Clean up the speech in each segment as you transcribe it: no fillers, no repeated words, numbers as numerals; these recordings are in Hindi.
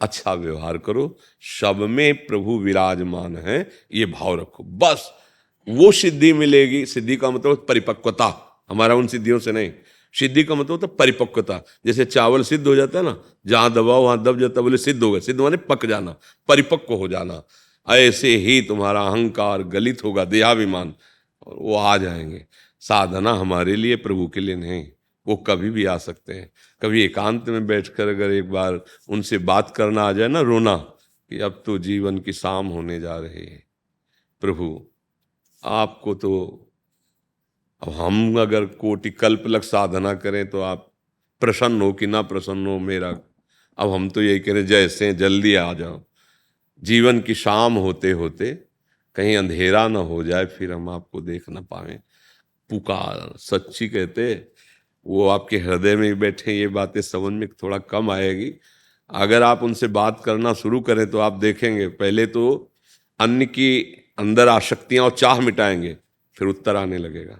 अच्छा व्यवहार करो, सब में प्रभु विराजमान है, ये भाव रखो, बस वो सिद्धि मिलेगी। सिद्धि का मतलब परिपक्वता, हमारा उन सिद्धियों से नहीं। सिद्धि का मतलब होता परिपक्वता। जैसे चावल सिद्ध हो जाता है ना, जहां दबाओ वहां दब जाता, बोले सिद्ध हो गए। सिद्ध माने पक जाना, परिपक्व हो जाना। ऐसे ही तुम्हारा अहंकार गलित होगा, देहाभिमान, और वो आ जाएंगे। साधना हमारे लिए, प्रभु के लिए नहीं। वो कभी भी आ सकते हैं। कभी एकांत में बैठकर अगर एक बार उनसे बात करना आ जाए ना, रोना कि अब तो जीवन की शाम होने जा रही है, प्रभु आपको तो, अब हम अगर कोटि कल्प लग साधना करें तो आप प्रसन्न हो कि ना प्रसन्न हो मेरा, अब हम तो यही कह रहे जैसे जल्दी आ जाओ। जीवन की शाम होते होते कहीं अंधेरा ना हो जाए, फिर हम आपको देख ना पाए। पुकार सच्ची कहते, वो आपके हृदय में ही बैठे, ये बातें समझ में थोड़ा कम आएगी। अगर आप उनसे बात करना शुरू करें तो आप देखेंगे, पहले तो अन्य की अंदर आसक्तियां और चाह मिटाएंगे, फिर उत्तर आने लगेगा।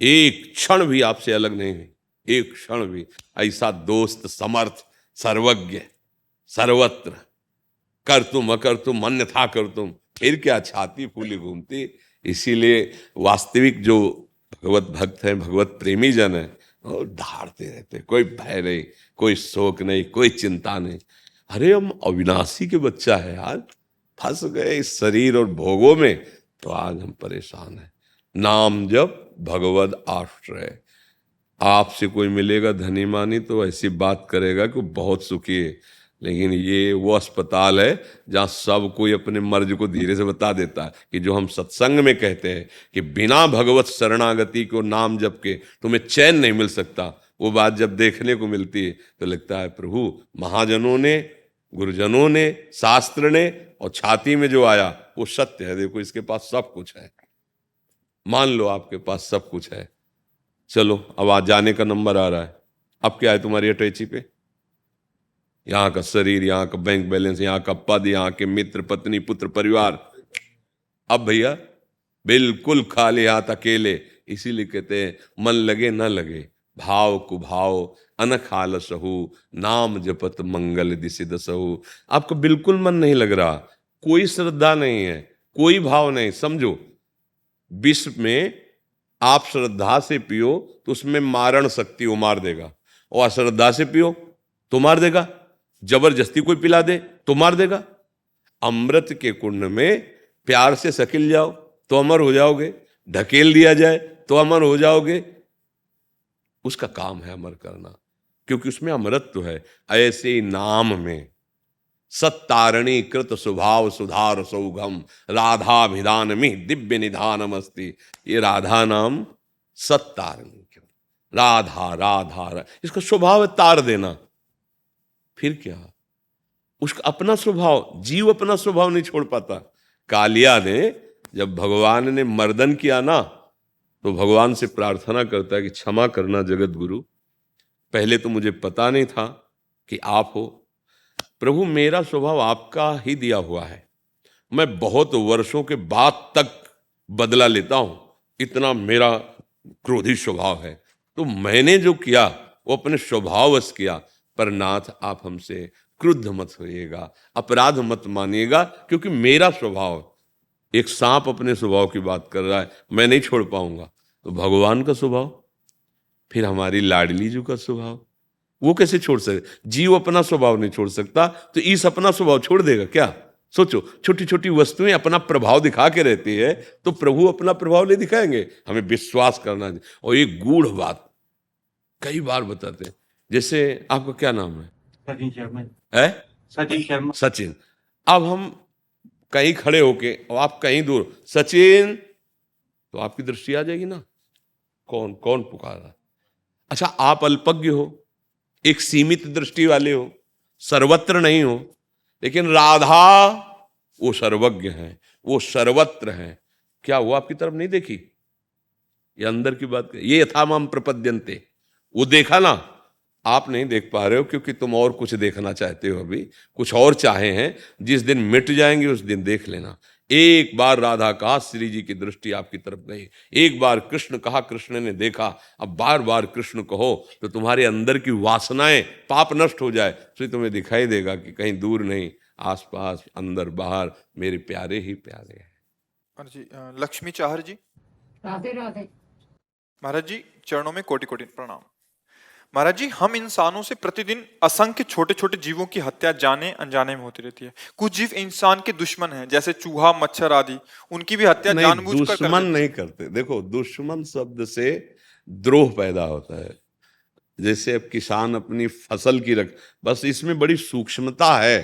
एक क्षण भी आपसे अलग नहीं है, एक क्षण भी। ऐसा दोस्त, समर्थ, सर्वज्ञ, सर्वत्र, कर तुम अकर तुम अन्यथा कर तुम, फिर क्या छाती फूली घूमती। इसीलिए वास्तविक जो भगवत भक्त हैं, भगवत प्रेमी जन है, और धारते रहते, कोई भय नहीं, कोई शोक नहीं, कोई चिंता नहीं। अरे हम अविनाशी के बच्चा है यार, फंस गए इस शरीर और भोगों में, तो आज हम परेशान हैं। नाम जप भगवद आश्रय। आपसे कोई मिलेगा धनी मानी तो ऐसी बात करेगा कि बहुत सुखी है, लेकिन ये वो अस्पताल है जहाँ सब कोई अपने मर्ज को धीरे से बता देता है। कि जो हम सत्संग में कहते हैं कि बिना भगवत शरणागति को नाम जप के तुम्हें चैन नहीं मिल सकता, वो बात जब देखने को मिलती है तो लगता है प्रभु महाजनों ने, गुरुजनों ने, शास्त्र ने, और छाती में जो आया वो सत्य है। देखो इसके पास सब कुछ है, मान लो आपके पास सब कुछ है। चलो अब आज जाने का नंबर आ रहा है। अब क्या है तुम्हारी अटैची पे? यहाँ का शरीर, यहाँ का बैंक बैलेंस, यहाँ का पद, यहाँ के मित्र, पत्नी, पुत्र, परिवार। अब भैया बिल्कुल खाली हाथ, अकेले। इसीलिए कहते हैं मन लगे न लगे, भाव कुभाव अनख आलसहु, नाम जपत मंगल दिसि दसहु। आपको बिल्कुल मन नहीं लग रहा, कोई श्रद्धा नहीं है, कोई भाव नहीं। समझो विश्व में आप श्रद्धा से पियो तो उसमें मारण शक्ति वो मार देगा, और अश्रद्धा से पियो तो मार देगा। जबरदस्ती कोई पिला दे तो मार देगा। अमृत के कुंड में प्यार से सकिल जाओ तो अमर हो जाओगे, ढकेल दिया जाए तो अमर हो जाओगे। उसका काम है अमर करना, क्योंकि उसमें अमृत है। ऐसे ही नाम में सत्तारणी कृत स्वभाव सुधार सौगम, राधाभिधान में दिव्य निधानम अस्ति। ये राधा नाम सत्तारणी, क्यों राधा राधा, इसका स्वभाव है तार देना। फिर क्या, उसका अपना स्वभाव, जीव अपना स्वभाव नहीं छोड़ पाता। कालिया ने जब भगवान ने मर्दन किया ना, तो भगवान से प्रार्थना करता है कि क्षमा करना जगत गुरु, पहले तो मुझे पता नहीं था कि आप हो। प्रभु मेरा स्वभाव आपका ही दिया हुआ है, मैं बहुत वर्षों के बाद तक बदला लेता हूं, इतना मेरा क्रोधी स्वभाव है। तो मैंने जो किया वो अपने स्वभाववश किया, पर नाथ आप हमसे क्रुद्ध मत होइएगा, अपराध मत मानिएगा, क्योंकि मेरा स्वभाव। एक सांप अपने स्वभाव की बात कर रहा है, मैं नहीं छोड़ पाऊंगा, तो भगवान का स्वभाव, फिर हमारी लाडली जी का स्वभाव, वो कैसे छोड़ सकते? जीव अपना स्वभाव नहीं छोड़ सकता, तो ईश अपना स्वभाव छोड़ देगा क्या? सोचो, छोटी छोटी वस्तुएं अपना प्रभाव दिखा के रहती है, तो प्रभु अपना प्रभाव नहीं दिखाएंगे? हमें विश्वास करना है। और एक गूढ़ बात कई बार बताते हैं, जैसे आपका क्या नाम है? सचिन शर्मा। है सचिन शर्मा। सचिन। अब हम कहीं खड़े होके और आप कहीं दूर, सचिन, तो आपकी दृष्टि आ जाएगी ना, कौन कौन पुकारा। अच्छा, आप अल्पज्ञ हो, एक सीमित दृष्टि वाले हो, सर्वत्र नहीं हो, लेकिन राधा वो सर्वज्ञ हैं, वो सर्वत्र हैं। क्या वो आपकी तरफ नहीं देखी? ये अंदर की बात, ये यथामाम प्रपद्यन्ते, वो देखा ना, आप नहीं देख पा रहे हो क्योंकि तुम और कुछ देखना चाहते हो, अभी कुछ और चाहे हैं। जिस दिन मिट जाएंगे उस दिन देख लेना। एक बार राधा कहा, श्री जी की दृष्टि आपकी तरफ गई। एक बार कृष्ण कहा, कृष्ण ने देखा। अब बार बार कृष्ण कहो तो तुम्हारे अंदर की वासनाएं, पाप नष्ट हो जाए, तो तुम्हें दिखाई देगा कि कहीं दूर नहीं, आसपास, अंदर बाहर मेरे प्यारे ही प्यारे हैं। और जी लक्ष्मी चाहर जी। राधे राधे। महाराज जी चरणों में कोटि कोटि प्रणाम। महाराज जी, हम इंसानों से प्रतिदिन असंख्य छोटे छोटे जीवों की हत्या जाने अनजाने में होती रहती है। कुछ जीव इंसान के दुश्मन हैं, जैसे चूहा, मच्छर आदि, उनकी भी हत्या नहीं, जानबूझकर कर दुश्मन देते नहीं हैं। करते। देखो, दुश्मन शब्द से द्रोह पैदा होता है। जैसे अब किसान अपनी फसल की बस इसमें बड़ी सूक्ष्मता है,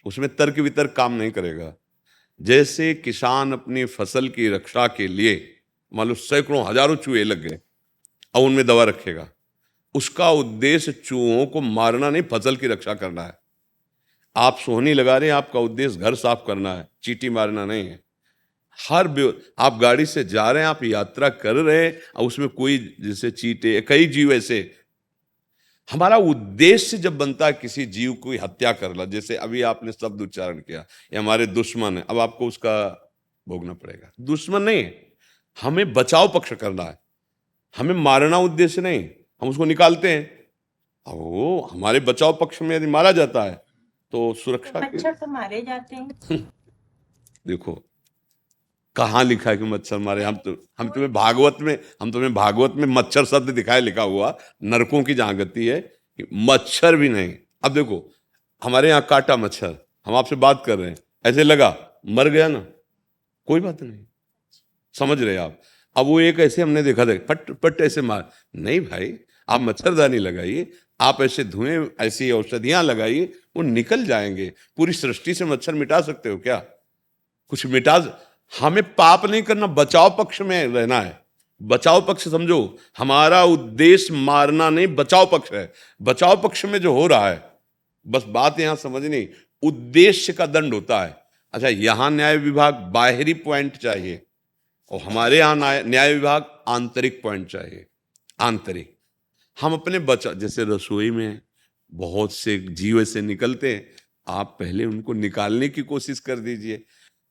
उसमें तर्क वितर्क काम नहीं करेगा। जैसे किसान अपनी फसल की रक्षा के लिए, मान लो सैकड़ों हजारों चूहे लग गए, अब उनमें दवा रखेगा। उसका उद्देश्य चूहों को मारना नहीं, फसल की रक्षा करना है। आप सोहनी लगा रहे हैं, आपका उद्देश्य घर साफ करना है, चींटी मारना नहीं है। आप गाड़ी से जा रहे हैं, आप यात्रा कर रहे हैं, और उसमें कोई, जैसे चींटे, कई जीव ऐसे, हमारा उद्देश्य जब बनता है किसी जीव की हत्या करना, जैसे अभी आपने शब्द उच्चारण किया, ये हमारे दुश्मन है, अब आपको उसका भोगना पड़ेगा। दुश्मन नहीं है, हमें बचाव पक्ष करना है, हमें मारना उद्देश्य नहीं। हम उसको निकालते हैं, अब वो हमारे बचाव पक्ष में यदि मारा जाता है तो सुरक्षा के मच्छर तो मारे जाते हैं। देखो, कहाँ लिखा है कि मच्छर मारे? हम तुम्हें भागवत में मच्छर शब्द दिखाए लिखा हुआ, नरकों की जहां गति है कि मच्छर भी नहीं। अब देखो, हमारे यहाँ काटा मच्छर, हम आपसे बात कर रहे हैं, ऐसे लगा, मर गया ना, कोई बात नहीं, समझ रहे आप। अब वो एक ऐसे हमने देखा था, पट पट ऐसे मार, नहीं भाई, आप मच्छरदानी लगाइए, आप ऐसे धुएं, ऐसी औषधियां लगाइए, वो निकल जाएंगे। पूरी सृष्टि से मच्छर मिटा सकते हो क्या? कुछ मिटा, हमें पाप नहीं करना, बचाव पक्ष में रहना है। बचाव पक्ष समझो, हमारा उद्देश्य मारना नहीं, बचाव पक्ष है। बचाव पक्ष में जो हो रहा है, बस बात यहां समझनी, उद्देश्य का दंड होता है। अच्छा, यहां न्याय विभाग बाहरी पॉइंट चाहिए, और हमारे यहां न्याय विभाग आंतरिक पॉइंट चाहिए। आंतरिक, हम अपने जैसे रसोई में बहुत से जीव ऐसे निकलते हैं, आप पहले उनको निकालने की कोशिश कर दीजिए।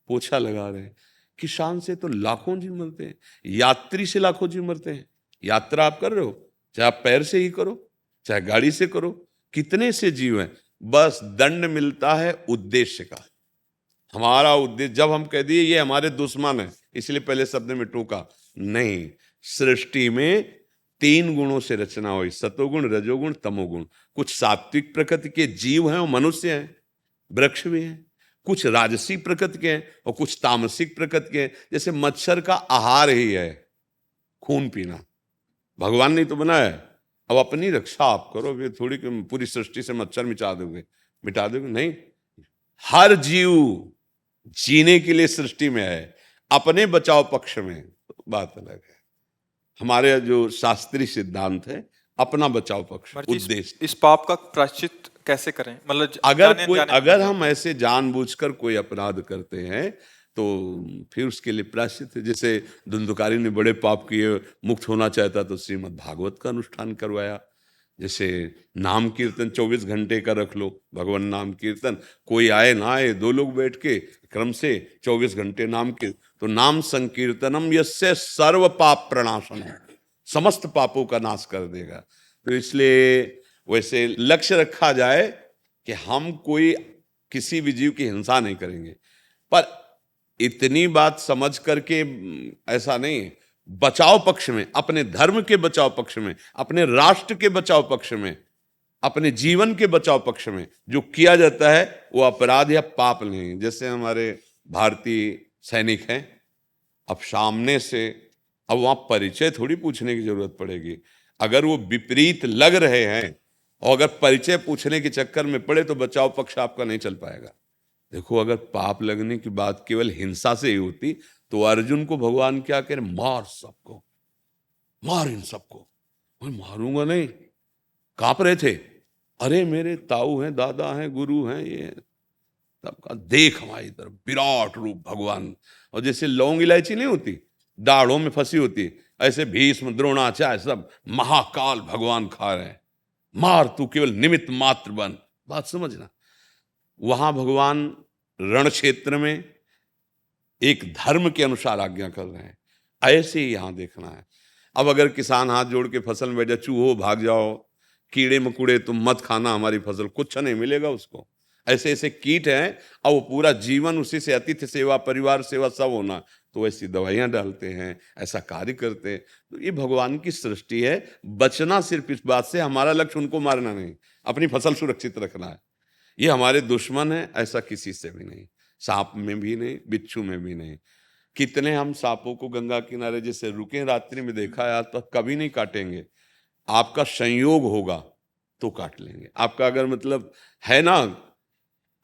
पोछा लगा रहे हैं, किसान से तो लाखों जीव मरते हैं, यात्री से लाखों जीव मरते हैं। यात्रा आप कर रहे हो, चाहे आप पैर से ही करो, चाहे गाड़ी से करो, कितने से जीव हैं। बस दंड मिलता है उद्देश्य का। हमारा उद्देश्य, जब हम कह दिए ये हमारे दुश्मन है, इसलिए पहले शब्द में टोका नहीं। सृष्टि में 3 गुणों से रचना हुई, सतोगुण, रजोगुण, तमोगुण। कुछ सात्विक प्रकृति के जीव हैं, वो मनुष्य हैं, वृक्ष भी हैं। कुछ राजसी प्रकृति के हैं और कुछ तामसिक प्रकृति के हैं। जैसे मच्छर का आहार ही है खून पीना, भगवान ने तो बनाया है। अब अपनी रक्षा आप करोगे, थोड़ी कि पूरी सृष्टि से मच्छर मिटा दोगे नहीं। हर जीव जीने के लिए सृष्टि में है, अपने बचाव पक्ष में तो बात अलग है। हमारे जो शास्त्रीय सिद्धांत है, अपना बचाव पक्ष, उद्देश्य। इस पाप का प्रायश्चित कैसे करें? मतलब अगर हम ऐसे जानबूझकर कोई अपराध करते हैं तो फिर उसके लिए प्रायश्चित है। जैसे धुंधुकारी ने बड़े पाप किए, मुक्त होना चाहता तो श्रीमद् भागवत का अनुष्ठान करवाया। जैसे नाम कीर्तन 24 घंटे का रख लो, भगवान नाम कीर्तन, कोई आए ना आए, 2 लोग बैठ के क्रम से 24 घंटे नाम के, तो नाम संकीर्तनम यस्य सर्व पाप प्रणाशनम, समस्त पापों का नाश कर देगा। तो इसलिए वैसे लक्ष्य रखा जाए कि हम कोई किसी भी जीव की हिंसा नहीं करेंगे, पर इतनी बात समझ करके ऐसा नहीं, बचाव पक्ष में, अपने धर्म के बचाव पक्ष में, अपने राष्ट्र के बचाव पक्ष में, अपने जीवन के बचाव पक्ष में जो किया जाता है वो अपराध या पाप नहीं। जैसे हमारे भारतीय सैनिक हैं, अब सामने से, अब वहां परिचय थोड़ी पूछने की जरूरत पड़ेगी। अगर वो विपरीत लग रहे हैं और अगर परिचय पूछने के चक्कर में पड़े तो बचाव पक्ष आपका नहीं चल पाएगा। देखो, अगर पाप लगने की बात केवल हिंसा से ही होती तो अर्जुन को भगवान क्या कह रहे, मार सबको, मार इन सबको। मैं मारूंगा नहीं, कांप रहे थे, अरे मेरे ताऊ हैं, दादा हैं, गुरु हैं, ये सबका देख हमारी तरफ विराट रूप भगवान। और जैसे लौंग इलायची नहीं होती, दाढ़ों में फंसी होती, ऐसे भीष्म, द्रोणाचार्य सब महाकाल भगवान खा रहे हैं, मार, तू केवल निमित्त मात्र बन। बात समझना, वहां भगवान रण क्षेत्र में एक धर्म के अनुसार आज्ञा कर रहे हैं। ऐसे ही यहाँ देखना है। अब अगर किसान हाथ जोड़ के फसल में बैठ जाए, चूहो भाग जाओ, कीड़े मकुड़े तुम मत खाना हमारी फसल, कुछ नहीं मिलेगा उसको। ऐसे ऐसे कीट हैं और वो पूरा जीवन उसी से अतिथि सेवा, परिवार सेवा सब होना, तो ऐसी दवाइयां डालते हैं, ऐसा कार्य करते हैं। तो ये भगवान की सृष्टि है। बचना सिर्फ इस बात से, हमारा लक्ष्य उनको मारना नहीं, अपनी फसल सुरक्षित रखना है। ये हमारे दुश्मन है, ऐसा किसी से भी नहीं, सांप में भी नहीं, बिच्छू में भी नहीं। कितने हम सांपों को गंगा किनारे जैसे रुके रात्रि में देखा है, आज तक कभी नहीं काटेंगे। आपका संयोग होगा तो काट लेंगे। आपका अगर मतलब है ना,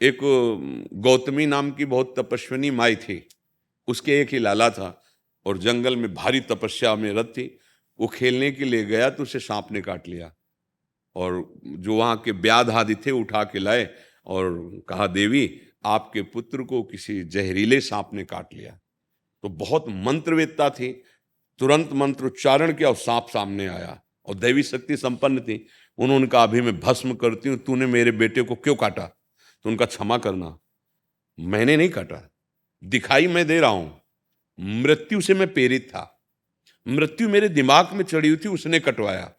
एक गौतमी नाम की बहुत तपस्विनी माई थी, उसके एक ही लाला था और जंगल में भारी तपस्या में रत थी। वो खेलने के लिए गया तो उसे सांप ने काट लिया, और जो वहाँ के व्याध आदि थे उठा के लाए और कहा, देवी आपके पुत्र को किसी जहरीले सांप ने काट लिया। तो बहुत मंत्रवेत्ता थी, तुरंत मंत्र उच्चारण किया और सांप सामने आया, और दैवी शक्ति संपन्न थी। उन्होंने कहा, अभी मैं भस्म करती हूँ, तूने मेरे बेटे को क्यों काटा? तो उनका, क्षमा करना, मैंने नहीं काटा, दिखाई मैं दे रहा हूं, मृत्यु से मैं प्रेरित था, मृत्यु मेरे दिमाग में चढ़ी हुई थी, उसने कटवाया।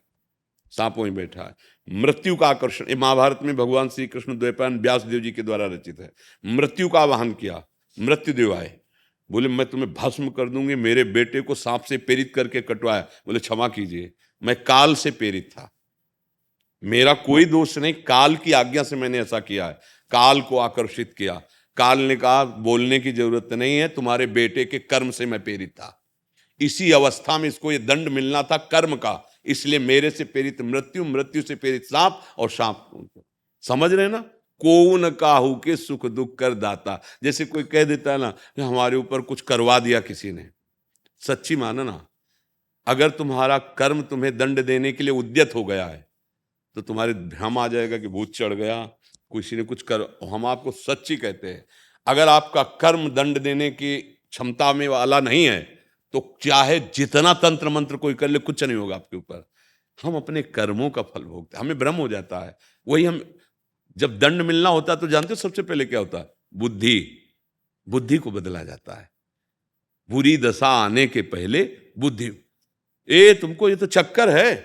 सांप वहीं बैठा है। मृत्यु का आकर्षण, ये महाभारत में भगवान श्री कृष्ण द्वैपायन व्यास देव जी के द्वारा रचित है। मृत्यु का आवाहन किया, मृत्यु देव आए, बोले मैं तुम्हें भस्म कर दूंगी, मेरे बेटे को सांप से प्रेरित करके कटवाया। बोले क्षमा कीजिए, मैं काल से प्रेरित था, मेरा कोई दोष नहीं, काल की आज्ञा से मैंने ऐसा किया है, काल को आकर्षित किया। काल ने कहा बोलने की जरूरत नहीं है, तुम्हारे बेटे के कर्म से मैं प्रेरित था, इसी अवस्था में इसको ये दंड मिलना था कर्म का, इसलिए मेरे से प्रेरित मृत्यु, मृत्यु से प्रेरित सांप, और सांप, समझ रहे ना, को न काहू के सुख दुख कर दाता। जैसे कोई कह देता है ना कि हमारे ऊपर कुछ करवा दिया किसी ने, सच्ची मानना, अगर तुम्हारा कर्म तुम्हें दंड देने के लिए उद्यत हो गया है तो तुम्हारे भ्रम आ जाएगा कि भूत चढ़ गया, किसी ने कुछ कर। हम आपको सच्ची कहते हैं, अगर आपका कर्म दंड देने की क्षमता में वाला नहीं है तो चाहे जितना तंत्र मंत्र कोई कर ले, कुछ नहीं होगा आपके ऊपर। हम अपने कर्मों का फल भोगते, हमें भ्रम हो जाता है। वही हम जब दंड मिलना होता है तो जानते हो सबसे पहले क्या होता है? बुद्धि, बुद्धि को बदला जाता है। बुरी दशा आने के पहले बुद्धि, तुमको ये तो चक्कर है,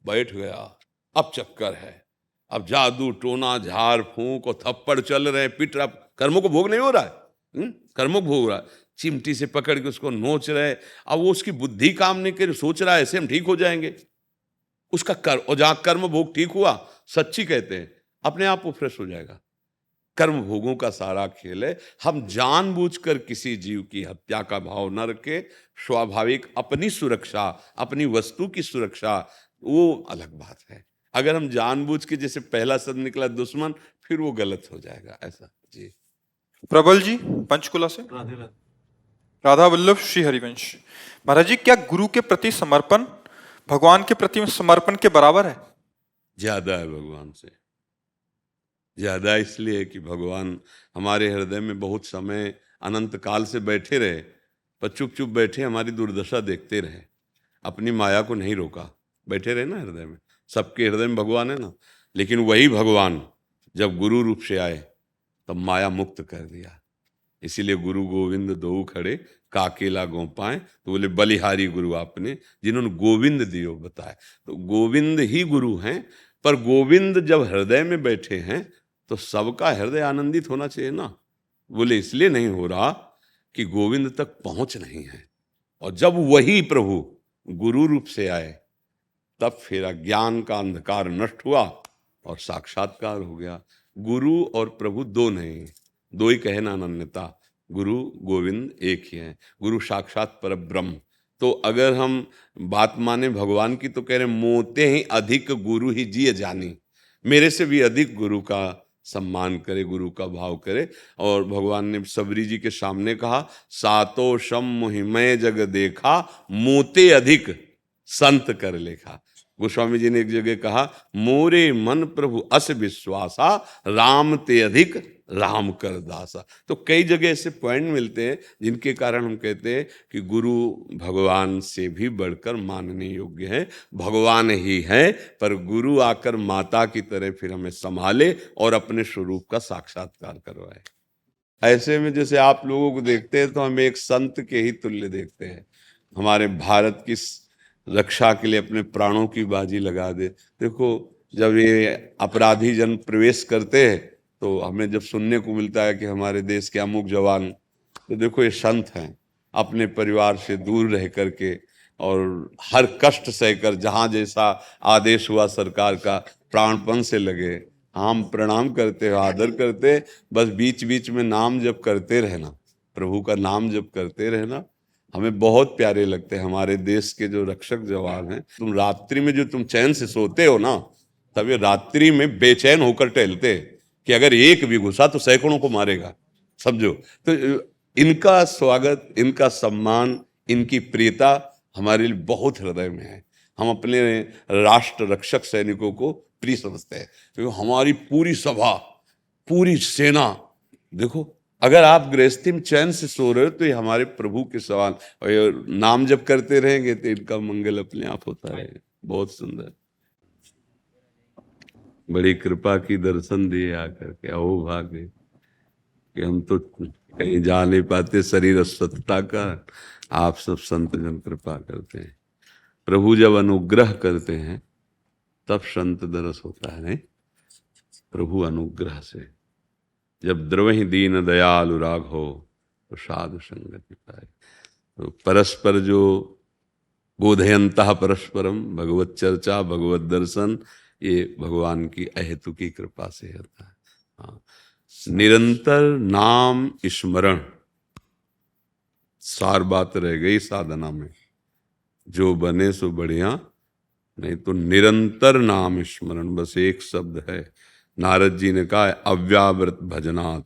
बैठ गया, अब चक्कर है, अब जादू टोना झाड़ फूंक और थप्पड़ चल रहे हैं, पिट रहा, कर्मों को भोग नहीं हो रहा है, कर्मों को भोग रहा है, चिमटी से पकड़ के उसको नोच रहे। अब वो उसकी बुद्धि काम नहीं कर, सोच रहा है ऐसे हम ठीक हो जाएंगे, उसका कर्म, और जहां कर्म भोग ठीक हुआ, सच्ची कहते हैं, अपने आप वो फ्रेश हो जाएगा। कर्म भोगों का सारा खेल है। हम जानबूझकर किसी जीव की हत्या का भाव न रखें, स्वाभाविक अपनी सुरक्षा, अपनी वस्तु की सुरक्षा, वो अलग बात है। अगर हम जानबूझ के, जैसे पहला शब्द निकला दुश्मन, फिर वो गलत हो जाएगा। ऐसा जी। प्रबल जी पंचकुला से। राधा वल्लभ श्री हरिवंश। महाराज जी, क्या गुरु के प्रति समर्पण भगवान के प्रति समर्पण के बराबर है? ज्यादा है भगवान से, ज्यादा इसलिए कि भगवान हमारे हृदय में बहुत समय अनंत काल से बैठे रहे, पर चुप चुप बैठे हमारी दुर्दशा देखते रहे, अपनी माया को नहीं रोका, बैठे रहे ना हृदय में। सबके हृदय में भगवान है ना, लेकिन वही भगवान जब गुरु रूप से आए तब माया मुक्त कर दिया। इसीलिए गुरु गोविंद दो खड़े, काकेला गोपाएं, तो बोले बलिहारी गुरु आपने, जिन्होंने गोविंद दियो बताए। तो गोविंद ही गुरु हैं, पर गोविंद जब हृदय में बैठे हैं तो सबका हृदय आनंदित होना चाहिए ना। बोले इसलिए नहीं हो रहा कि गोविंद तक पहुंच नहीं है, और जब वही प्रभु गुरु रूप से आए तब फिर अज्ञान का अंधकार नष्ट हुआ और साक्षात्कार हो गया। गुरु और प्रभु दो नहीं, दो ही कहे ना अनन्यता, गुरु गोविंद एक ही हैं, गुरु साक्षात पर ब्रह्म। तो अगर हम बात माने भगवान की तो कह रहे मोते ही अधिक गुरु ही जिय जानी, मेरे से भी अधिक गुरु का सम्मान करे, गुरु का भाव करे। और भगवान ने सबरी जी के सामने कहा, सातो सम मोहिमय जग देखा, मोते अधिक संत कर लेखा। गोस्वामी जी ने एक जगह कहा, मोरे मन प्रभु अस विश्वासा, राम ते अधिक राम कर दासा। तो कई जगह ऐसे पॉइंट मिलते हैं जिनके कारण हम कहते हैं कि गुरु भगवान से भी बढ़कर मानने योग्य है। भगवान ही है, पर गुरु आकर माता की तरह फिर हमें संभाले और अपने स्वरूप का साक्षात्कार करवाए। ऐसे में जैसे आप लोगों को देखते हैं तो हम एक संत के ही तुल्य देखते हैं। हमारे भारत की रक्षा के लिए अपने प्राणों की बाजी लगा दे। देखो जब ये अपराधी जन प्रवेश करते हैं तो हमें जब सुनने को मिलता है कि हमारे देश के अमुक जवान, तो देखो ये संत हैं, अपने परिवार से दूर रह करके और हर कष्ट सहकर जहाँ जैसा आदेश हुआ सरकार का प्राणपण से लगे। हम प्रणाम करते हैं, आदर करते हैं, बस बीच बीच में नाम जप करते रहना, प्रभु का नाम जप करते रहना हमें बहुत प्यारे लगते हैं। हमारे देश के जो रक्षक जवान हैं, तुम रात्रि में जो तुम चैन से सोते हो ना, तब ये रात्रि में बेचैन होकर टहलते हैं कि अगर एक भी घुसा तो सैकड़ों को मारेगा, समझो। तो इनका स्वागत, इनका सम्मान, इनकी प्रियता हमारे लिए बहुत हृदय में है। हम अपने राष्ट्र रक्षक सैनिकों को प्रिय समझते हैं क्योंकि हमारी पूरी सभा, पूरी सेना, देखो अगर आप गृहस्थी में चैन से सो रहे हो तो ये हमारे प्रभु के सवाल, और नाम जब करते रहेंगे तो इनका मंगल अपने आप होता रहेगा। बहुत सुंदर, बड़ी कृपा की दर्शन दिए आकर के, अहो भाग्य कि हम तो कहीं जा नहीं पाते शरीर अस्वस्थता का, आप सब संत जन कृपा करते हैं। प्रभु जब अनुग्रह करते हैं तब संत दरस होता है, नहीं प्रभु अनुग्रह से। जब द्रवहि दीन दयालु राघो तो साधु संगति पाए। तो परस्पर जो बोधयंतः परस्परम, भगवत चर्चा, भगवत दर्शन, ये भगवान की अहेतुकी कृपा से होता है। हाँ, निरंतर नाम स्मरण, सार बात रह गई साधना में, जो बने सो बढ़िया, नहीं तो निरंतर नाम स्मरण, बस एक शब्द है। नारद जी ने कहा अव्यावृत भजनात्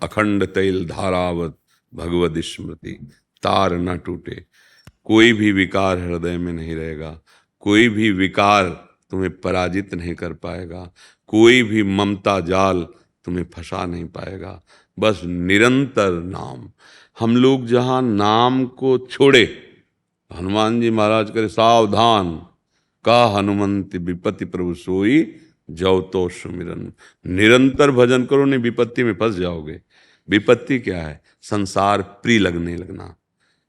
अखंड तैल धारावत भगवद स्मृति, तार न टूटे। कोई भी विकार हृदय में नहीं रहेगा, कोई भी विकार तुम्हें पराजित नहीं कर पाएगा, कोई भी ममता जाल तुम्हें फंसा नहीं पाएगा, बस निरंतर नाम। हम लोग जहाँ नाम को छोड़े, हनुमान जी महाराज करे सावधान का हनुमंत विपत्ति प्रभु सोई जौ तो सुमिरन। निरंतर भजन करो, नहीं विपत्ति में फंस जाओगे। विपत्ति क्या है? संसार प्रिय लगने लगना,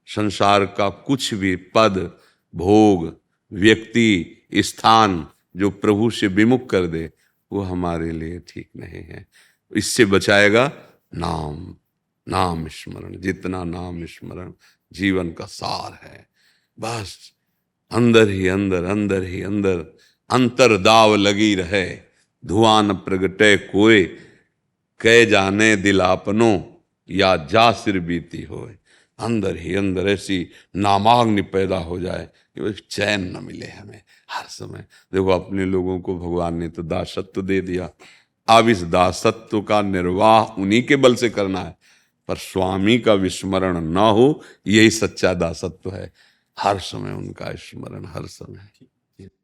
संसार का कुछ भी पद, भोग, व्यक्ति, स्थान जो प्रभु से विमुख कर दे वो हमारे लिए ठीक नहीं है। इससे बचाएगा नाम, नाम स्मरण। जितना नाम स्मरण जीवन का सार है। बस अंदर ही अंदर, अंदर ही अंदर अंतर्दाव लगी रहे, धुआं न प्रगटे कोय, कह जाने दिल आपनो या जा सिर बीती होए। अंदर ही अंदर ऐसी नामाग्नि पैदा हो जाए कि चैन न मिले हमें हर समय। देखो अपने लोगों को भगवान ने तो दासत्व दे दिया, अब इस दासत्व का निर्वाह उन्हीं के बल से करना है, पर स्वामी का विस्मरण न हो, यही सच्चा दासत्व है। हर समय उनका स्मरण, हर समय।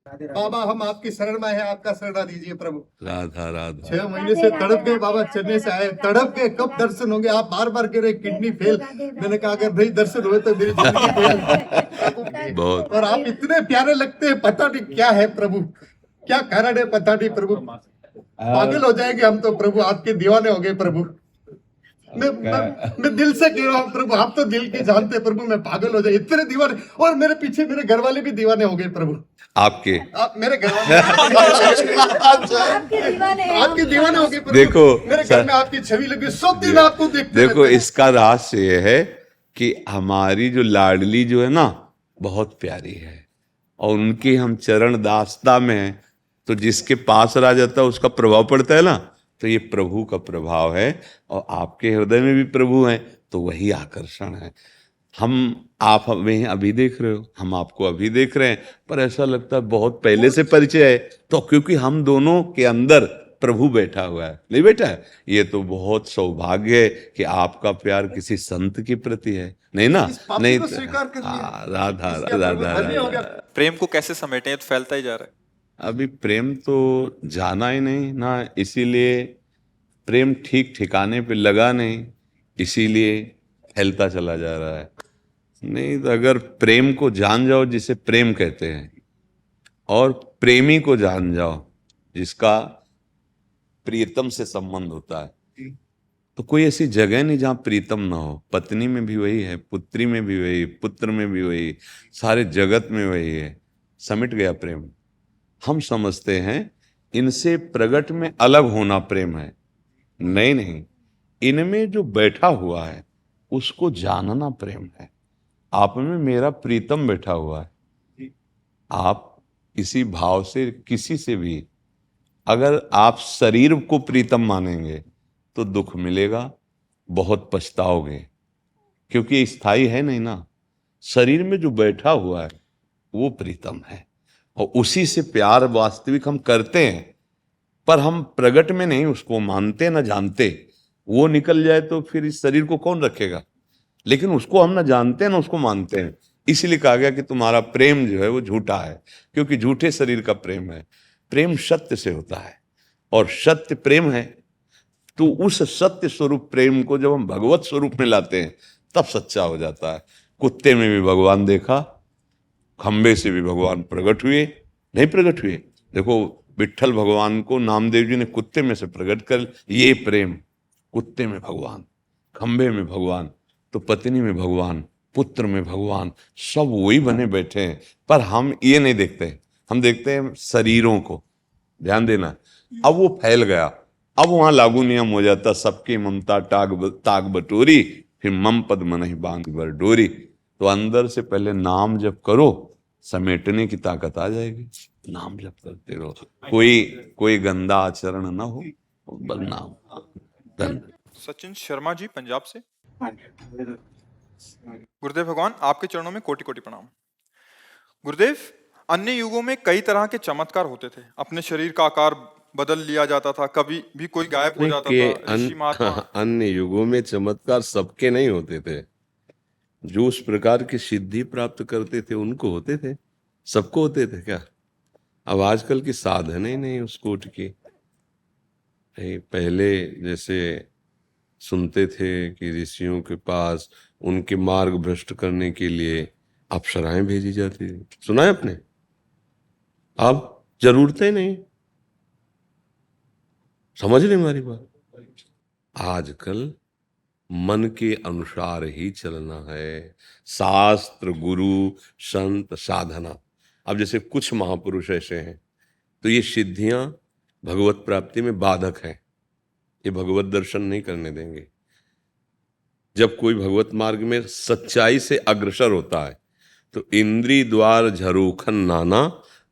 बाबा हम आपकी शरण में हैं, आपका शरणा दीजिए प्रभु। राधा राधा। 6 महीने से तड़प गए बाबा, चेन्नई से आए, तड़प गए, कब दर्शन होंगे? आप बार बार कह रहे किडनी फेल, मैंने कहा अगर नहीं दर्शन हुए तो मेरी जिंदगी फेल। बहुत। और आप इतने प्यारे लगते हैं, पता नहीं क्या है प्रभु, क्या कारण है पता नहीं प्रभु। पागल हो जाएंगे हम तो प्रभु, आपके दीवाने हो गए प्रभु। मैं दिल से कह रहा हूँ प्रभु, आप तो दिल की जानते हैं प्रभु, मैं पागल हो जाए, इतने दीवाने। और मेरे पीछे मेरे घर वाले भी दीवाने हो गए प्रभु। आपके? आप मेरे घर वाले आपके दीवाने हो गए प्रभु। देखो मेरे घर में आपकी छवि लगी, सब दिन आपको देखते देखो रहते हैं। इसका रहस्य यह है कि हमारी जो लाडली जो है ना बहुत प्यारी है, और उनकी हम चरण दासता में है, तो जिसके पास रह जाता है उसका प्रभाव पड़ता है ना। तो ये प्रभु का प्रभाव है, और आपके हृदय में भी प्रभु हैं, तो वही आकर्षण है। आप हमें अभी देख रहे हो, हम आपको अभी देख रहे हैं, पर ऐसा लगता है बहुत पहले से परिचय है, तो क्योंकि हम दोनों के अंदर प्रभु बैठा हुआ है, नहीं बैठा है। ये तो बहुत सौभाग्य है कि आपका प्यार किसी संत के प्रति है, नहीं ना? नहीं, राधा राधा। प्रेम को कैसे समेटे? तो फैलता ही जा रहा है। अभी प्रेम तो जाना ही नहीं ना, इसीलिए प्रेम ठीक ठिकाने पे लगा नहीं, इसीलिए फैलता चला जा रहा है। नहीं तो अगर प्रेम को जान जाओ जिसे प्रेम कहते हैं, और प्रेमी को जान जाओ जिसका प्रियतम से संबंध होता है, तो कोई ऐसी जगह नहीं जहां प्रीतम ना हो। पत्नी में भी वही है, पुत्री में भी वही, पुत्र में भी वही, सारे जगत में वही है। समिट गया प्रेम। हम समझते हैं इनसे प्रगट में अलग होना प्रेम है। नहीं नहीं, इनमें जो बैठा हुआ है उसको जानना प्रेम है। आप में मेरा प्रीतम बैठा हुआ है। आप इसी भाव से किसी से भी अगर आप शरीर को प्रीतम मानेंगे तो दुख मिलेगा, बहुत पछताओगे, क्योंकि ये स्थायी है नहीं ना। शरीर में जो बैठा हुआ है वो प्रीतम है, और उसी से प्यार वास्तविक हम करते हैं, पर हम प्रगट में नहीं उसको मानते ना जानते। वो निकल जाए तो फिर इस शरीर को कौन रखेगा। लेकिन उसको हम ना जानते हैं ना उसको मानते हैं। इसलिए कहा गया कि तुम्हारा प्रेम जो है वो झूठा है, क्योंकि झूठे शरीर का प्रेम है। प्रेम सत्य से होता है, और सत्य प्रेम है। तो उस सत्य स्वरूप प्रेम को जब हम भगवत स्वरूप में लाते हैं तब सच्चा हो जाता है। कुत्ते में भी भगवान देखा, खंबे से भी भगवान प्रकट हुए, नहीं प्रकट हुए। देखो विट्ठल भगवान को नामदेव जी ने कुत्ते में से प्रकट कर, ये प्रेम। कुत्ते में भगवान, खंबे में भगवान, तो पत्नी में भगवान, पुत्र में भगवान, सब वही बने बैठे हैं। पर हम ये नहीं देखते, हम देखते हैं शरीरों को। ध्यान देना, अब वो फैल गया, अब वहां लागू नियम हो जाता, सबकी ममता ताग बटोरी, फिर मम पद मन ही बांध बर डोरी। तो अंदर से पहले नाम जप करो, समेटने की ताकत आ जाएगी। नाम जप करते रहो, कोई गंदा आचरण ना हो, बदनाम। धन्यवाद। सचिन शर्मा जी पंजाब से। गुरुदेव भगवान, आपके चरणों में कोटि कोटि प्रणाम। गुरुदेव, अन्य युगों में कई तरह के चमत्कार होते थे। अपने शरीर का आकार बदल लिया जाता था, कभी भी कोई गायब हो जाता था। ऋषि महात्मा अन्य युगों में चमत्कार सबके नहीं होते थे। जो उस प्रकार की सिद्धि प्राप्त करते थे उनको होते थे, सबको होते थे क्या? अब आजकल की साधन ही नहीं उस कोट की। पहले जैसे सुनते थे कि ऋषियों के पास उनके मार्ग भ्रष्ट करने के लिए अप्सराएं भेजी जाती थी, सुना है आपने? अब जरूरत ही नहीं। समझ रहे हमारी बात? आजकल मन के अनुसार ही चलना है। शास्त्र, गुरु, संत, साधना। अब जैसे कुछ महापुरुष ऐसे हैं तो ये सिद्धियां भगवत प्राप्ति में बाधक हैं, ये भगवत दर्शन नहीं करने देंगे। जब कोई भगवत मार्ग में सच्चाई से अग्रसर होता है तो इंद्री द्वार झरोखन नाना,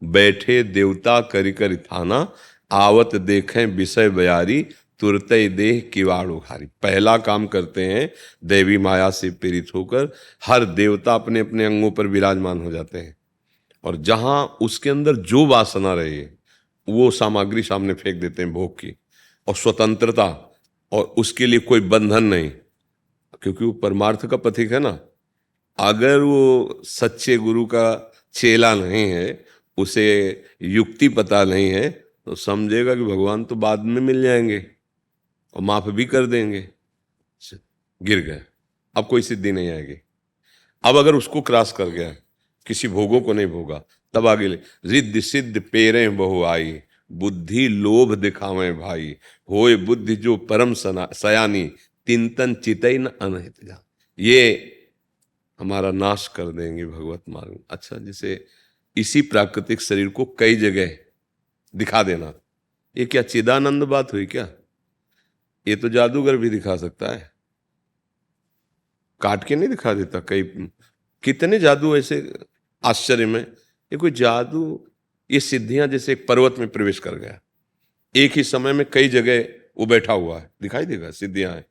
बैठे देवता करि करि थाना, आवत देखें विषय बयारी, तुरत देह किवाड़ उघारी। पहला काम करते हैं, देवी माया से पीड़ित होकर हर देवता अपने अपने अंगों पर विराजमान हो जाते हैं, और जहां उसके अंदर जो वासना रही है वो सामग्री सामने फेंक देते हैं भोग की, और स्वतंत्रता, और उसके लिए कोई बंधन नहीं, क्योंकि वो परमार्थ का पथिक है ना। अगर वो सच्चे गुरु का चेला नहीं है, उसे युक्ति पता नहीं है, तो समझेगा कि भगवान तो बाद में मिल जाएंगे और माफ भी कर देंगे। गिर गए, अब कोई सिद्धि नहीं आएगी। अब अगर उसको क्रॉस कर गया, किसी भोगों को नहीं भोगा, तब आगे ले रिद्ध सिद्ध पेरे बहु आई, बुद्धि लोभ दिखावे भाई, होए बुद्धि जो परम सयानी, तिंतन चितई न अनहित जा। ये हमारा नाश कर देंगे भगवत मार्ग। अच्छा, जैसे इसी प्राकृतिक शरीर को कई जगह दिखा देना, ये क्या चिदानंद बात हुई क्या? ये तो जादूगर भी दिखा सकता है, काट के नहीं दिखा देता। कई कितने जादू ऐसे आश्चर्य में। ये कोई जादू, ये सिद्धियां जैसे एक पर्वत में प्रवेश कर गया, एक ही समय में कई जगह वो बैठा हुआ है, दिखाई देगा सिद्धियां हैं,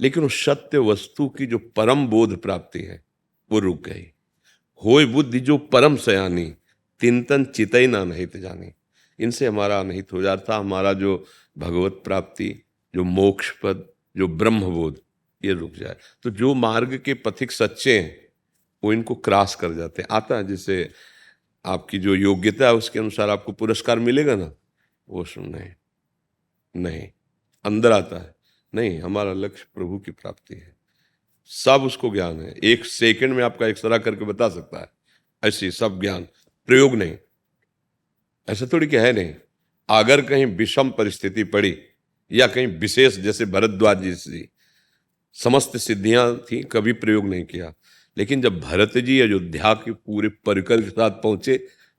लेकिन उस सत्य वस्तु की जो परम बोध प्राप्ति है वो रुक गई। होय बुद्धि जो परम सयानी, तिंतन चितई ना नहीं जानी। इनसे हमारा अनहित हो जाता। हमारा जो भगवत प्राप्ति, जो मोक्ष पद, जो ब्रह्मबोध, ये रुक जाए। तो जो मार्ग के पथिक सच्चे हैं वो इनको क्रॉस कर जाते हैं। आता है जैसे आपकी जो योग्यता है उसके अनुसार आपको पुरस्कार मिलेगा ना, वो सुन नहीं अंदर आता है। नहीं, हमारा लक्ष्य प्रभु की प्राप्ति है, सब उसको ज्ञान है। एक सेकंड में आपका एक्सरा करके बता सकता है, ऐसी सब ज्ञान, प्रयोग नहीं। ऐसा थोड़ी क्या है नहीं। अगर कहीं विषम परिस्थिति पड़ी या कहीं विशेष, जैसे भरद्वाज जी से समस्त सिद्धियां थी, कभी प्रयोग नहीं किया। लेकिन जब भरत जी अयोध्या के पूरे परिकर के साथ पहुंचे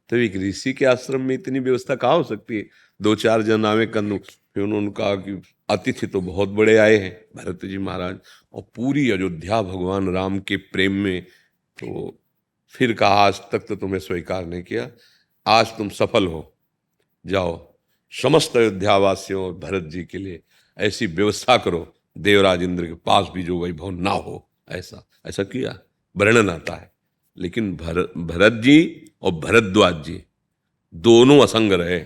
तो एक ऋषि के आश्रम में इतनी व्यवस्था कहाँ हो सकती है। 2-4 जन आवे कन्नु, फिर उन्होंने कहा कि अतिथि तो बहुत बड़े आए हैं भरत जी महाराज, और पूरी अयोध्या भगवान राम के प्रेम में। तो फिर कहा आज तक तो तुम्हें स्वीकार नहीं किया, आज तुम सफल हो, जाओ समस्त अयोध्यावासियों और भरत जी के लिए ऐसी व्यवस्था करो, देवराज इंद्र के पास भी जो वैभव ना हो, ऐसा ऐसा किया, वर्णन आता है। लेकिन भरत जी और भरद्वाज जी दोनों असंग रहे।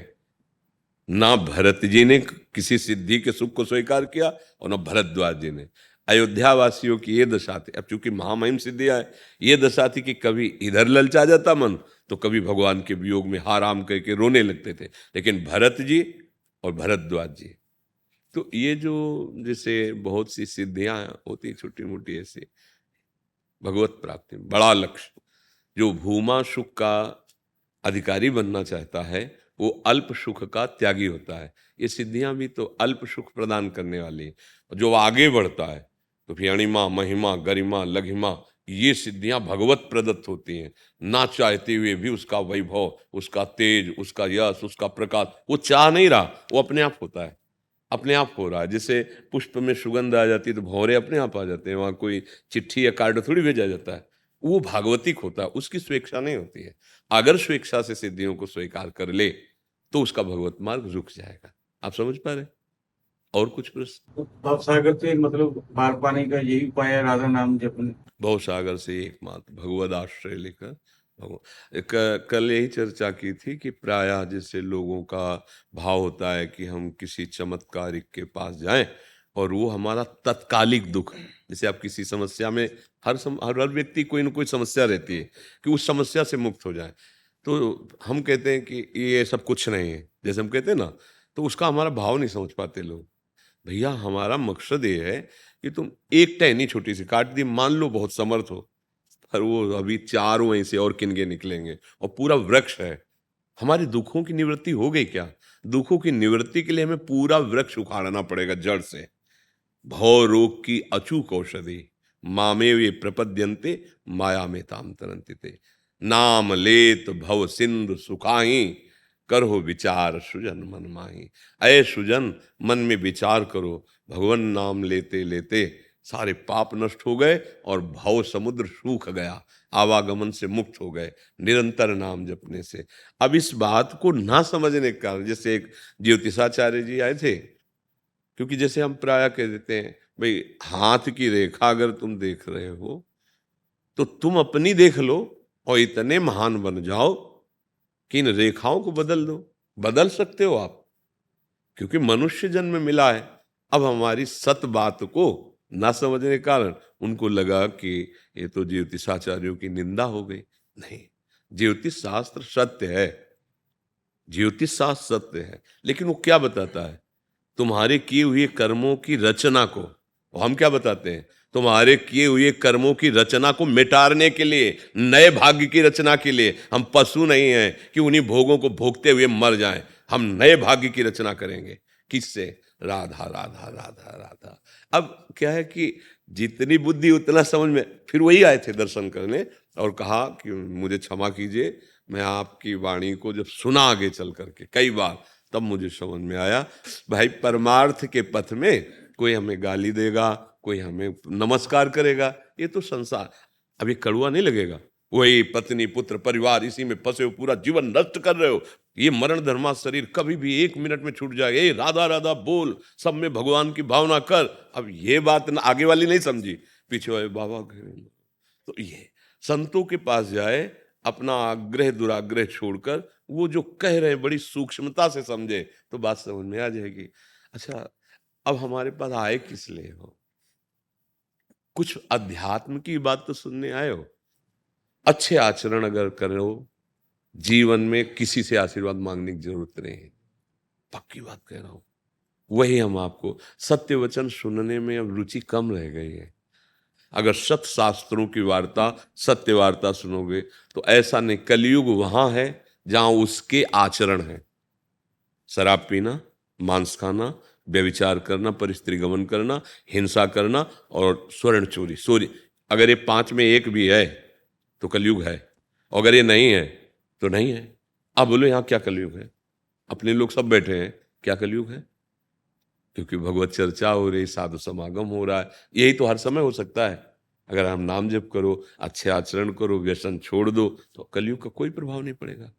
ना भरत जी ने किसी सिद्धि के सुख को स्वीकार किया और ना भरद्वाज जी ने। अयोध्या वासियों की ये दशा थी, अब चूंकि महामहिम सिद्धियां है, ये दशा थी कि कभी इधर ललचा जाता मन तो कभी भगवान के वियोग में हाराम करके रोने लगते थे। लेकिन भरत जी और भरद्वाज जी, तो ये जो जैसे बहुत सी सिद्धियां होती छोटी मोटी ऐसी, भगवत प्राप्ति बड़ा लक्ष्य। जो भूमा सुख का अधिकारी बनना चाहता है वो अल्प सुख का त्यागी होता है। ये सिद्धियां भी तो अल्प सुख प्रदान करने वाली है। जो आगे बढ़ता है तो फिर अणिमा, महिमा, गरिमा, लघिमा, ये सिद्धियां भगवत प्रदत्त होती हैं। ना चाहते हुए भी उसका वैभव, उसका तेज, उसका यश, उसका प्रकाश, वो चाह नहीं रहा, वो अपने आप होता है, अपने आप हो रहा है। जैसे पुष्प में सुगंध आ जाती है तो भौरे अपने आप आ जाते हैं, वहाँ कोई चिट्ठी या कार्ड थोड़ी भेजा जाता है। वो भागवतिक होता है, उसकी स्वेच्छा नहीं होती है। अगर स्वेच्छा से सिद्धियों को स्वीकार कर ले तो उसका भगवत मार्ग रुक जाएगा। आप समझ पा रहे? और कुछ प्रश्न? भवसागर से मतलब पार पाने का यही उपाय है, राधा नाम जपने। भवसागर से एकमात्र भगवद आश्रय लेकर कल यही चर्चा की थी कि प्रायः जैसे लोगों का भाव होता है कि हम किसी चमत्कारिक के पास जाएं और वो हमारा तत्कालिक दुख, जैसे आप किसी समस्या में, हर व्यक्ति कोई ना कोई समस्या रहती है कि उस समस्या से मुक्त हो जाए, तो हम कहते हैं कि ये सब कुछ नहीं है, जैसे हम कहते हैं ना, तो उसका हमारा भाव नहीं समझ पाते लोग। भैया हमारा मकसद ये है कि तुम एक टहनी छोटी सी काट दी, मान लो बहुत समर्थ हो, पर वो अभी 4 वहीं से और किनके निकलेंगे और पूरा वृक्ष है। हमारे दुखों की निवृत्ति हो गई क्या? दुखों की निवृत्ति के लिए हमें पूरा वृक्ष उखाड़ना पड़ेगा जड़ से। भव रोग की अचूक औषधि मामे वे प्रपद्यन्ते माया में ताम तरंतिते। नाम लेत भव सिंधु सुखाही करो विचार सुजन मन माही। अय सुजन, मन में विचार करो, भगवान नाम लेते लेते सारे पाप नष्ट हो गए और भव समुद्र सूख गया, आवागमन से मुक्त हो गए निरंतर नाम जपने से। अब इस बात को ना समझने के कारण, जैसे एक ज्योतिषाचार्य जी आए थे, क्योंकि जैसे हम प्राय कह देते हैं भाई हाथ की रेखा अगर तुम देख रहे हो तो तुम अपनी देख लो और इतने महान बन जाओ कि इन रेखाओं को बदल दो। बदल सकते हो आप, क्योंकि मनुष्य जन्म मिला है। अब हमारी सत बात को ना समझने के कारण उनको लगा कि ये तो ज्योतिषाचार्यों की निंदा हो गई। नहीं, ज्योतिष शास्त्र सत्य है, ज्योतिष शास्त्र सत्य है, लेकिन वो क्या बताता है? तुम्हारे किए हुए कर्मों की रचना को, और हम क्या बताते हैं? तुम्हारे किए हुए कर्मों की रचना को मिटाने के लिए, नए भाग्य की रचना के लिए। हम पशु नहीं हैं कि उन्हीं भोगों को भोगते हुए मर जाएं। हम नए भाग्य की रचना करेंगे। किससे? राधा राधा राधा राधा। अब क्या है कि जितनी बुद्धि उतना समझ में। फिर वही आए थे दर्शन करने और कहा कि मुझे क्षमा कीजिए, मैं आपकी वाणी को जब सुना आगे चल करके कई बार, तब मुझे समझ में आया भाई परमार्थ के पथ में कोई हमें गाली देगा, कोई हमें नमस्कार करेगा, ये तो संसार। अभी कड़ुआ नहीं लगेगा? वही पत्नी पुत्र परिवार, इसी में फंसे हो, पूरा जीवन नष्ट कर रहे हो। ये मरण धर्मा शरीर कभी भी 1 मिनट में छूट जाएगा। ये राधा राधा बोल, सब में भगवान की भावना कर। अब ये बात न आगे वाली नहीं समझी, पीछे वाले बाबा तो ये संतों के पास जाए, अपना आग्रह दुराग्रह छोड़कर वो जो कह रहे हैं बड़ी सूक्ष्मता से समझे तो बात समझ में आ जाएगी। अच्छा, अब हमारे पास आए किस लिए हो? कुछ अध्यात्म की बात तो सुनने आए हो। अच्छे आचरण अगर करो, जीवन में किसी से आशीर्वाद मांगने की जरूरत नहीं है, पक्की बात कह रहा हूं। वही हम आपको सत्य वचन सुनने में अब रुचि कम रह गई है। अगर सत्य शास्त्रों की वार्ता, सत्य वार्ता सुनोगे तो ऐसा नहीं, कलयुग वहां है जहां उसके आचरण है। शराब पीना, मांस खाना, व्यभिचार करना, परिस्त्री गमन करना, हिंसा करना और स्वर्ण चोरी। अगर ये 5 में एक भी है तो कलयुग है, और अगर ये नहीं है तो नहीं है। अब बोलो यहाँ क्या कलयुग है? अपने लोग सब बैठे हैं, क्या कलयुग है? क्योंकि भगवत चर्चा हो रही, साधु समागम हो रहा है। यही तो हर समय हो सकता है। अगर हम नाम जप करो, अच्छे आचरण करो, व्यसन छोड़ दो, तो कलयुग का कोई प्रभाव नहीं पड़ेगा।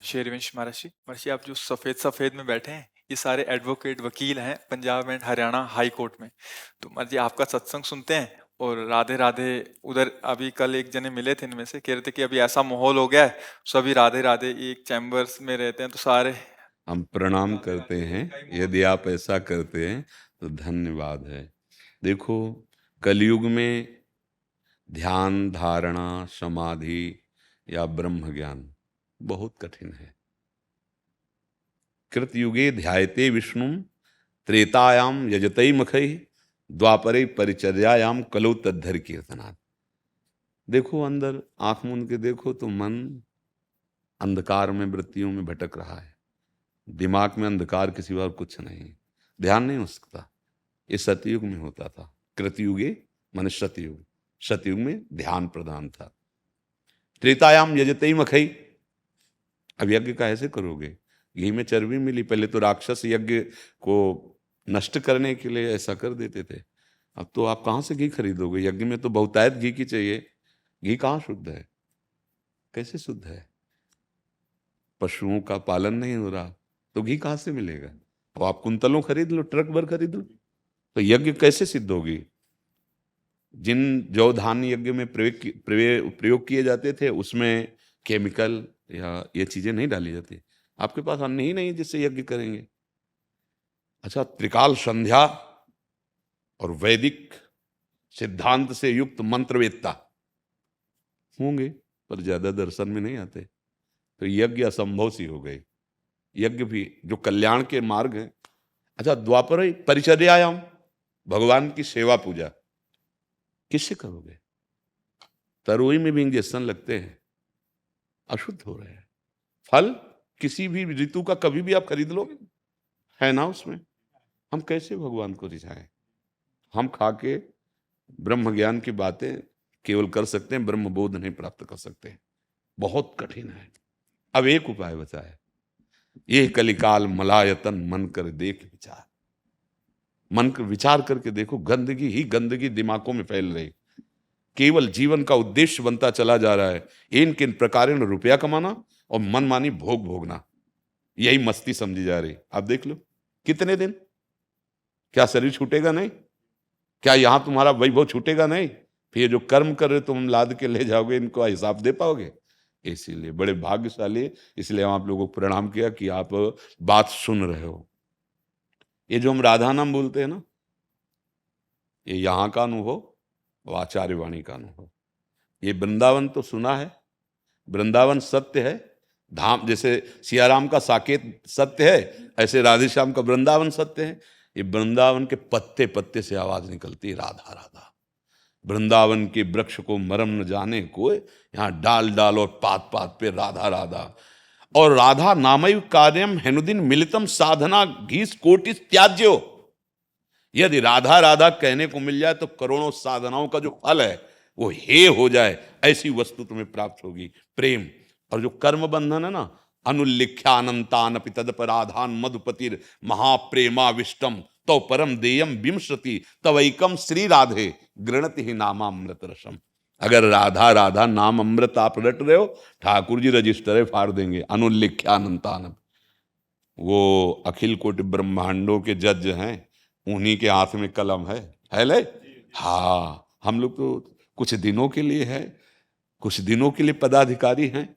शेरवंश महर्षि, आप जो सफेद में बैठे हैं, ये सारे एडवोकेट वकील हैं Punjab and Haryana high court में। तो महर्षि आपका सत्संग सुनते हैं और राधे राधे उधर अभी कल एक जने मिले थे, इनमें से कह रहे थे कि अभी ऐसा माहौल हो गया है, सभी राधे राधे एक चैम्बर्स में रहते हैं तो सारे। हम प्रणाम करते हैं, यदि आप ऐसा करते हैं तो धन्यवाद है। देखो, कलयुग में ध्यान, धारणा, समाधि या ब्रह्म ज्ञान बहुत कठिन है। कृतयुगे ध्यायते विष्णुम, त्रेतायाम यजतई मखई, द्वापरे परिचर्यायाम कलौ तद्धर कीर्तनात्। देखो, अंदर आंख मूंद के देखो तो मन अंधकार में, वृत्तियों में भटक रहा है। दिमाग में अंधकार के सिवा कुछ नहीं, ध्यान नहीं हो सकता। ये सतयुग में होता था। कृतयुगे माने सतयुग, सतयुग में ध्यान प्रधान था। त्रेतायाम यजतई मखई, अब यज्ञ का ऐसे करोगे, घी में चर्बी मिली। पहले तो राक्षस यज्ञ को नष्ट करने के लिए ऐसा कर देते थे, अब तो आप कहाँ से घी खरीदोगे? यज्ञ में तो बहुतायत घी की चाहिए। घी कहाँ शुद्ध है? कैसे शुद्ध है? पशुओं का पालन नहीं हो रहा तो घी कहाँ से मिलेगा? तो आप कुंतलों खरीद लो, ट्रक भर खरीद लो, तो यज्ञ कैसे सिद्ध होगी? जिन जौ धान यज्ञ में प्रयोग किए जाते थे उसमें केमिकल या ये चीजें नहीं डाली जाती। आपके पास अन्न ही नहीं जिससे यज्ञ करेंगे। अच्छा, त्रिकाल संध्या और वैदिक सिद्धांत से युक्त मंत्रवेत्ता होंगे, पर ज्यादा दर्शन में नहीं आते, तो यज्ञ असंभव सी हो गई। यज्ञ भी जो कल्याण के मार्ग हैं। अच्छा, द्वापर परिचर्यायाम, भगवान की सेवा पूजा किससे करोगे? तरोई में भी इंजेक्शन लगते हैं, अशुद्ध हो रहे हैं। फल किसी भी ऋतु का कभी भी आप खरीद लोगे, है ना उसमें। हम कैसे भगवान को रिझाएं? हम खा के ब्रह्म ज्ञान की बातें केवल कर सकते हैं, ब्रह्म बोध नहीं प्राप्त कर सकते। बहुत कठिन है। अब एक उपाय बचा है, ये कलिकाल मलायतन मन कर देख विचार। मन कर विचार करके देखो, गंदगी ही गंदगी दिमागों में फैल रही। केवल जीवन का उद्देश्य बनता चला जा रहा है इन किन प्रकारों में रुपया कमाना और मनमानी भोग भोगना, यही मस्ती समझी जा रही। आप देख लो कितने दिन, क्या शरीर छूटेगा नहीं? क्या यहां तुम्हारा वैभव छूटेगा नहीं? फिर जो कर्म कर रहे तुम लाद के ले जाओगे, इनको हिसाब दे पाओगे? इसीलिए बड़े भाग्यशाली, इसलिए हम आप लोगों को प्रणाम किया कि आप बात सुन रहे हो। ये जो हम राधा नाम बोलते हैं ना, ये यहां का अनुभव, आचार्य वाणी का अनुभव। ये वृंदावन तो सुना है, वृंदावन सत्य है। धाम जैसे सियाराम का साकेत सत्य है, ऐसे राधेश्याम का वृंदावन सत्य है। ये वृंदावन के पत्ते पत्ते से आवाज निकलती है, राधा राधा। वृंदावन के वृक्ष को मरम न जाने को, यहाँ डाल डाल और पात पात पे राधा राधा। और राधा नामैव कार्यम हेनुदिन मिलितम साधना घीस कोटिस त्याज्यो। यदि राधा राधा कहने को मिल जाए तो करोड़ों साधनाओं का जो फल है वो हे हो जाए, ऐसी वस्तु तुम्हें प्राप्त होगी, प्रेम। और जो कर्म बंधन है ना, अनुल्लिख्यानंतान अपि तदपराधान मधुपतिर महाप्रेमाविष्टम तो परम देयम विमश्रति तवैकम श्री राधे गृणति ही नामामृत रसम। अगर राधा राधा नाम अमृत आप रट रहे हो, ठाकुर जी रजिस्टर फाड़ देंगे। अनुल्लिख्यानंतान, वो अखिल कोटि ब्रह्मांडों के जज हैं, उन्हीं के हाथ में कलम है ले। हाँ, हम लोग तो कुछ दिनों के लिए है, कुछ दिनों के लिए पदाधिकारी हैं।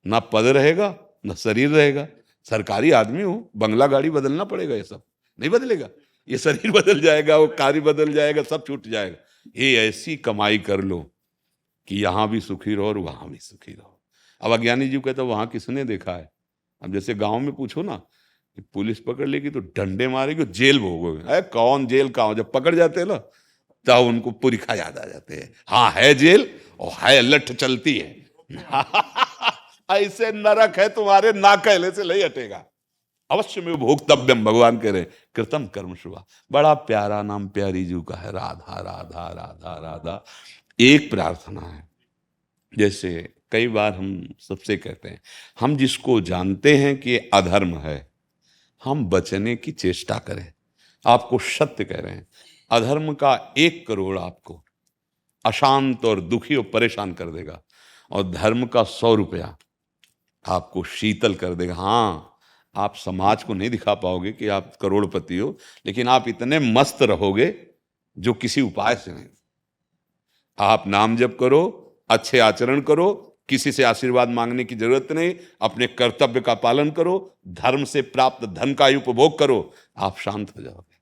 ना पद रहेगा ना शरीर रहेगा। सरकारी आदमी हो, बंगला गाड़ी बदलना पड़ेगा, ये सब नहीं बदलेगा। ये शरीर बदल जाएगा, वो कार्य बदल जाएगा, सब छूट जाएगा। ये ऐसी कमाई कर लो कि यहां भी सुखी रहो और वहां भी सुखी रहो। अब अज्ञानी जी कहते वहां किसने देखा है? अब जैसे गांव में पूछो ना, पुलिस पकड़ लेगी तो डंडे मारेगी, जेल भोगोगे। अरे कौन जेल कहाँ? जब पकड़ जाते हैं ना तब उनको पुरखा याद आ जाते हैं। हाँ है जेल और है लठ चलती है। ऐसे नरक है तुम्हारे, ना कहले से नहीं हटेगा। अवश्य में भोक्तव्यम, भगवान कह रहे हैं, कृतम कर्म शुभा। बड़ा प्यारा नाम प्यारी जी का है, राधा राधा राधा राधा। एक प्रार्थना है, जैसे कई बार हम सबसे कहते हैं, हम जिसको जानते हैं कि ये अधर्म है, हम बचने की चेष्टा करें। आपको सत्य कह रहे हैं, अधर्म का 1 करोड़ आपको अशांत और दुखी और परेशान कर देगा, और धर्म का 100 रुपया आपको शीतल कर देगा। हाँ, आप समाज को नहीं दिखा पाओगे कि आप करोड़पति हो, लेकिन आप इतने मस्त रहोगे जो किसी उपाय से नहीं। आप नाम जप करो, अच्छे आचरण करो, किसी से आशीर्वाद मांगने की जरूरत नहीं, अपने कर्तव्य का पालन करो, धर्म से प्राप्त धन का ही उपभोग करो, आप शांत हो जाओगे,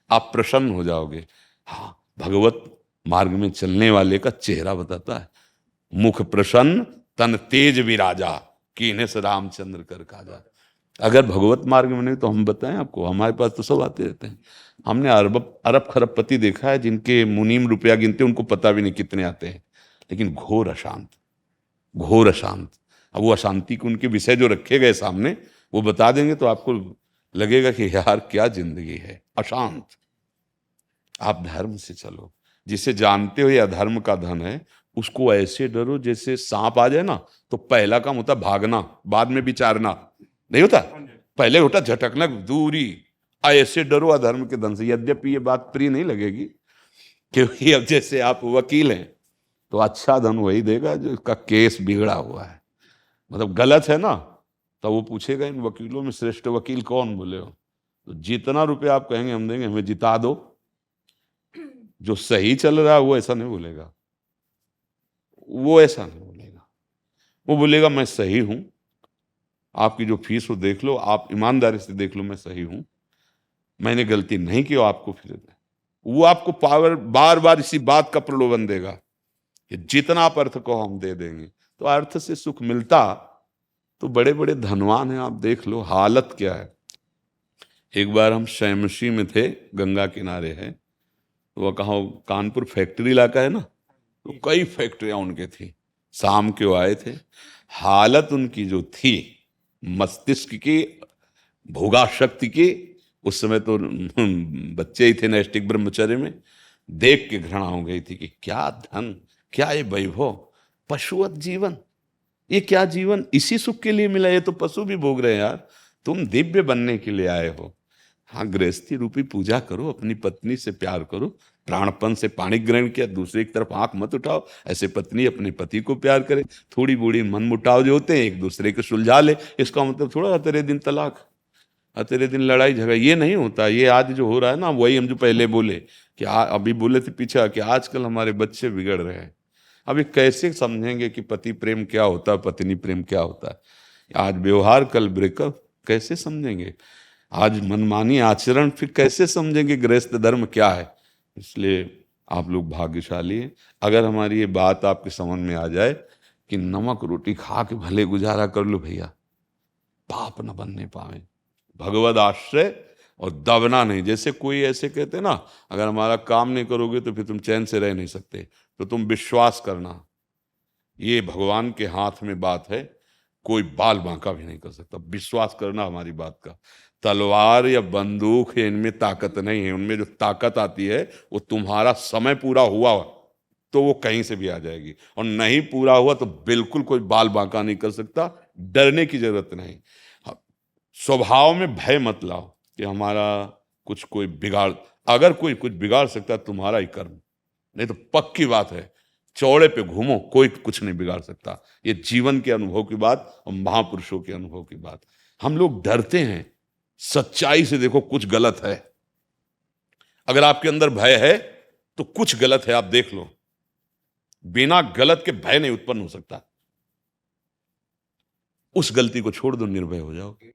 आप प्रसन्न हो जाओगे। हाँ, भगवत मार्ग में चलने वाले का चेहरा बताता है, मुख प्रसन्न तन तेज विराजा, कीन्हे से रामचंद्र कर काजा। अगर भगवत मार्ग में नहीं तो हम बताएं आपको, हमारे पास तो सब आते रहते हैं। हमने अरब खरबपति देखा है जिनके मुनीम रुपया गिनते उनको पता भी नहीं कितने आते हैं, लेकिन घोर अशांत, घोर अशांत। अब वो अशांति के उनके विषय जो रखे गए सामने वो बता देंगे तो आपको लगेगा कि यार क्या जिंदगी है, अशांत। आप धर्म से चलो, जिसे जानते हो ये अधर्म का धन है, उसको ऐसे डरो जैसे सांप आ जाए ना तो पहला काम होता भागना, बाद में विचारना नहीं होता, पहले होता झटकना, दूरी। ऐसे डरो अधर्म के धन से। यद्यपि ये बात प्रिय नहीं लगेगी, क्योंकि अब जैसे आप वकील हैं तो अच्छा धन वही देगा जो इसका केस बिगड़ा हुआ है, मतलब गलत है ना, तो वो पूछेगा इन वकीलों में श्रेष्ठ वकील कौन, बोले हो तो जितना रुपया आप कहेंगे हम देंगे, हमें जिता दो। जो सही चल रहा है वो ऐसा नहीं बोलेगा, वो ऐसा नहीं बोलेगा, वो बोलेगा मैं सही हूं, आपकी जो फीस हो देख लो, आप ईमानदारी से देख लो, मैं सही हूं, मैंने गलती नहीं की, आपको फिर दे। वो आपको पावर बार बार इसी बात का प्रलोभन देगा कि जितना आप अर्थ को हम दे देंगे। तो अर्थ से सुख मिलता तो बड़े बड़े धनवान हैं, आप देख लो हालत क्या है। एक बार हम शैमशी में थे, गंगा किनारे है, तो वह कहा कानपुर फैक्ट्री इलाका है ना, तो कई फैक्ट्रियां उनके थी। शाम के वो आए थे, हालत उनकी जो थी मस्तिष्क की, भोगा शक्ति की, उस समय तो बच्चे ही थे नैष्टिक ब्रह्मचर्य में, देख के घृणा हो गई थी कि क्या धन, क्या ये वैभव, पशुवत जीवन, ये क्या जीवन, इसी सुख के लिए मिला, ये तो पशु भी भोग रहे हैं यार, तुम दिव्य बनने के लिए आए हो। हाँ, गृहस्थी रूपी पूजा करो, अपनी पत्नी से प्यार करो, प्राणपन से पानी ग्रहण किया, दूसरे की तरफ आंख मत उठाओ, ऐसे पत्नी अपने पति को प्यार करे, थोड़ी बूढ़ी मन मुटाव जो होते हैं एक दूसरे को सुलझा ले, इसका मतलब थोड़ा तेरे दिन तलाक, तेरे दिन लड़ाई झगड़ा, ये नहीं होता। ये आज जो हो रहा है ना, वही हम जो पहले बोले कि अभी बोले थे पीछे कि आजकल हमारे बच्चे बिगड़ रहे हैं। अभी कैसे समझेंगे कि पति प्रेम क्या होता है, पत्नी प्रेम क्या होता है? आज व्यवहार कल ब्रेकअप, कैसे समझेंगे? आज मनमानी आचरण, फिर कैसे समझेंगे गृहस्थ धर्म क्या है? इसलिए आप लोग भाग्यशाली हैं अगर हमारी ये बात आपके समझ में आ जाए कि नमक रोटी खा के भले गुजारा कर लो भैया, पाप न बनने पावे, भगवद आश्रय और दबना नहीं। जैसे कोई ऐसे कहते ना, अगर हमारा काम नहीं करोगे तो फिर तुम चैन से रह नहीं सकते, तो तुम विश्वास करना, ये भगवान के हाथ में बात है, कोई बाल बांका भी नहीं कर सकता। विश्वास करना हमारी बात का। तलवार या बंदूक है, इनमें ताकत नहीं है। उनमें जो ताकत आती है वो तुम्हारा समय पूरा हुआ तो वो कहीं से भी आ जाएगी, और नहीं पूरा हुआ तो बिल्कुल कोई बाल बांका नहीं कर सकता। डरने की जरूरत नहीं। स्वभाव में भय मत लाओ कि हमारा कुछ कोई बिगाड़, अगर कोई कुछ बिगाड़ सकता है तुम्हारा ही कर्म, नहीं तो पक्की बात है चौड़े पे घूमो, कोई कुछ नहीं बिगाड़ सकता। ये जीवन के अनुभव की बात और महापुरुषों के अनुभव की बात। हम लोग डरते हैं, सच्चाई से देखो कुछ गलत है। अगर आपके अंदर भय है तो कुछ गलत है, आप देख लो। बिना गलत के भय नहीं उत्पन्न हो सकता। उस गलती को छोड़ दो, निर्भय हो जाओगे।